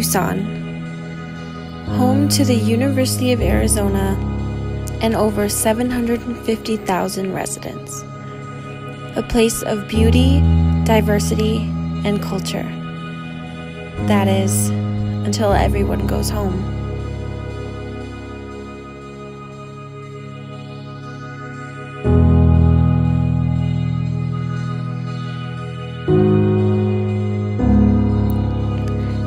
Tucson, home to the University of Arizona and over 750,000 residents. A place of beauty, diversity, and culture. That is, until everyone goes home.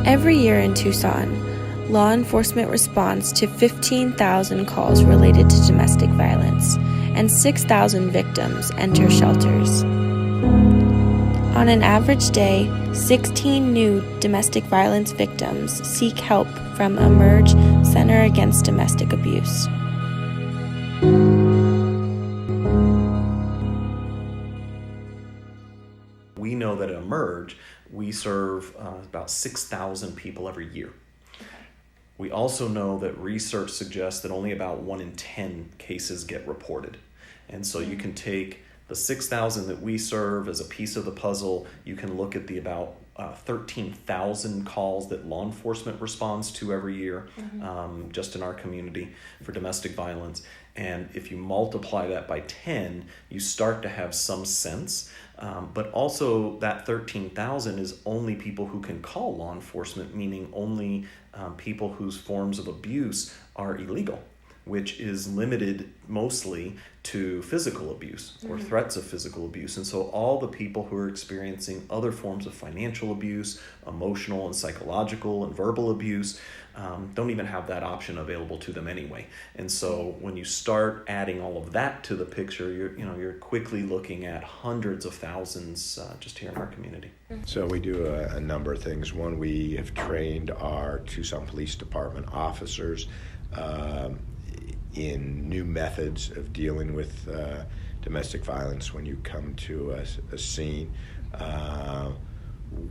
Every year in Tucson, law enforcement responds to 15,000 calls related to domestic violence, and 6,000 victims enter shelters. On an average day, 16 new domestic violence victims seek help from Emerge Center Against Domestic Abuse. We know that at Emerge, we serve about 6,000 people every year. We also know that research suggests that only about 1 in 10 cases get reported. And so you can take the 6,000 that we serve as a piece of the puzzle. You can look at the about 13,000 calls that law enforcement responds to every year, just in our community for domestic violence. And if you multiply that by 10, you start to have some sense. But also that 13,000 is only people who can call law enforcement, meaning only people whose forms of abuse are illegal, which is limited mostly to physical abuse or threats of physical abuse. And so all the people who are experiencing other forms of financial abuse, emotional and psychological and verbal abuse, don't even have that option available to them anyway. And so when you start adding all of that to the picture, you're quickly looking at hundreds of thousands just here in our community. So we do a number of things. One, we have trained our Tucson Police Department officers in new methods of dealing with domestic violence when you come to a scene.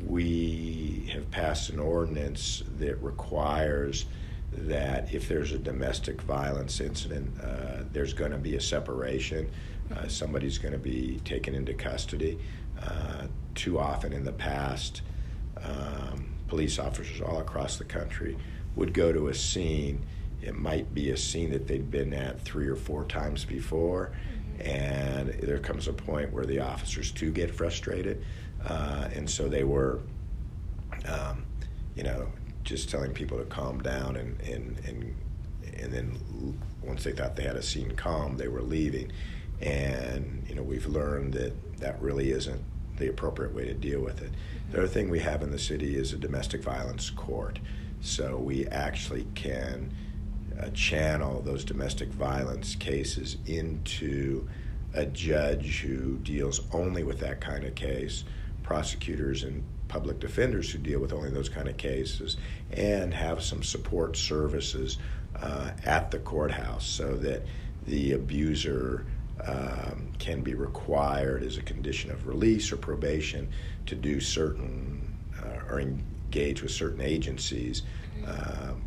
We have passed an ordinance that requires that if there's a domestic violence incident, there's going to be a separation. Somebody's going to be taken into custody. Too often in the past, police officers all across the country would go to a scene. It might be a scene that they'd been at 3 or 4 times before, and there comes a point where the officers too get frustrated, and so they were, just telling people to calm down, and then once they thought they had a scene calm, they were leaving, and we've learned that really isn't the appropriate way to deal with it. The other thing we have in the city is a domestic violence court, so we actually can channel those domestic violence cases into a judge who deals only with that kind of case, prosecutors and public defenders who deal with only those kind of cases, and have some support services at the courthouse so that the abuser can be required as a condition of release or probation to do certain or engage with certain agencies,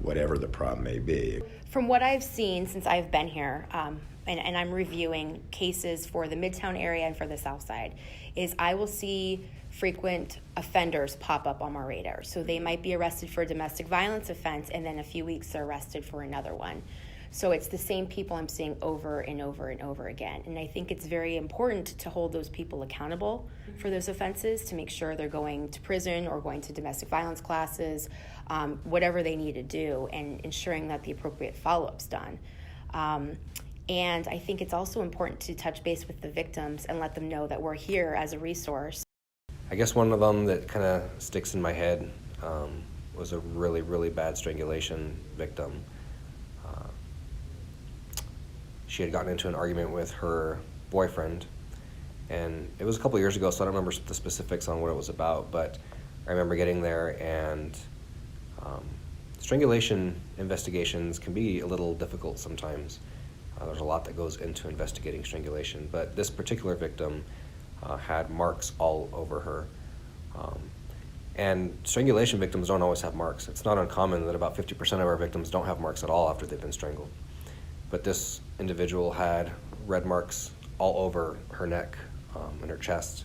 whatever the problem may be. From what I've seen since I've been here, and I'm reviewing cases for the Midtown area and for the South Side, is I will see frequent offenders pop up on my radar. So they might be arrested for a domestic violence offense, and then a few weeks they're arrested for another one. So it's the same people I'm seeing over and over and over again. And I think it's very important to hold those people accountable for those offenses, to make sure they're going to prison or going to domestic violence classes, whatever they need to do, and ensuring that the appropriate follow-up's done. And I think it's also important to touch base with the victims and let them know that we're here as a resource. I guess one of them that kind of sticks in my head was a really, really bad strangulation victim. She had gotten into an argument with her boyfriend, and it was a couple years ago, so I don't remember the specifics on what it was about, but I remember getting there, and strangulation investigations can be a little difficult sometimes. There's a lot that goes into investigating strangulation, but this particular victim had marks all over her. And strangulation victims don't always have marks. It's not uncommon that about 50% of our victims don't have marks at all after they've been strangled. But this individual had red marks all over her neck and her chest.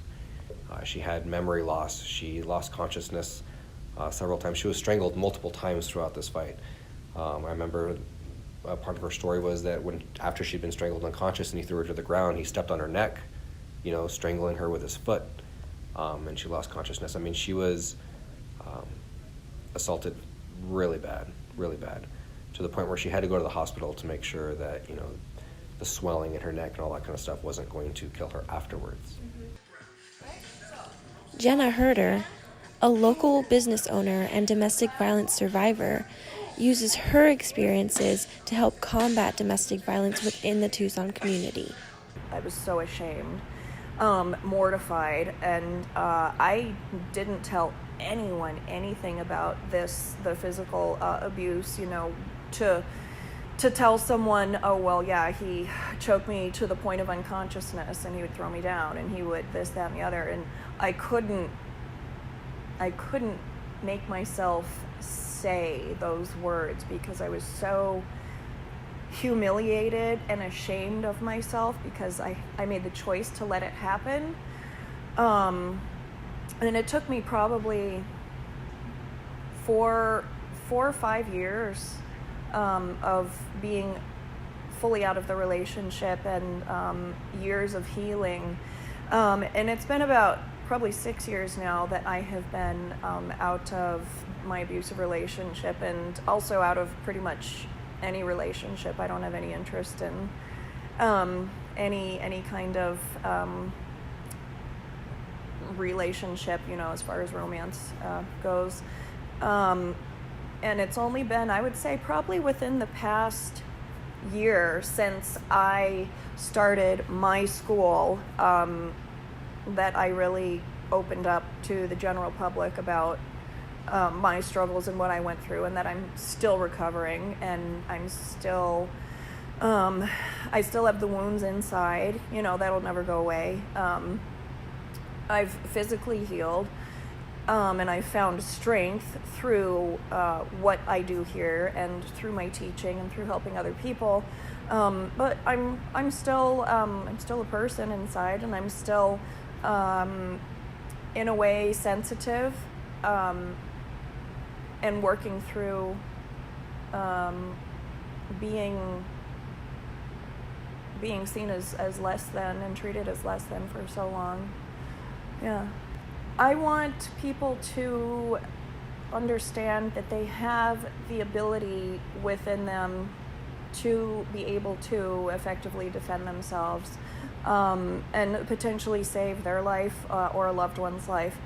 She had memory loss. She lost consciousness several times. She was strangled multiple times throughout this fight. I remember part of her story was that after she'd been strangled unconscious and he threw her to the ground, he stepped on her neck, strangling her with his foot, and she lost consciousness. I mean, she was assaulted really bad, to the point where she had to go to the hospital to make sure that, the swelling in her neck and all that kind of stuff wasn't going to kill her afterwards. Jenna Herder, a local business owner and domestic violence survivor, uses her experiences to help combat domestic violence within the Tucson community. I was so ashamed, mortified, and I didn't tell anyone anything about the physical abuse, to tell someone, oh, well, yeah, he choked me to the point of unconsciousness and he would throw me down and he would this, that, and the other. And I couldn't make myself say those words because I was so humiliated and ashamed of myself because I made the choice to let it happen. And it took me probably four or 5 years of being fully out of the relationship and years of healing. And it's been about probably 6 years now that I have been out of my abusive relationship and also out of pretty much any relationship. I don't have any interest in any kind of relationship, as far as romance goes. And it's only been, I would say, probably within the past year since I started my school that I really opened up to the general public about my struggles and what I went through, and that I'm still recovering, and I'm still, I still have the wounds inside, that'll never go away. I've physically healed, and I've found strength through what I do here and through my teaching and through helping other people. But I'm still a person inside, and I'm still in a way sensitive, and working through being seen as less than and treated as less than for so long. Yeah. I want people to understand that they have the ability within them to be able to effectively defend themselves and potentially save their life or a loved one's life.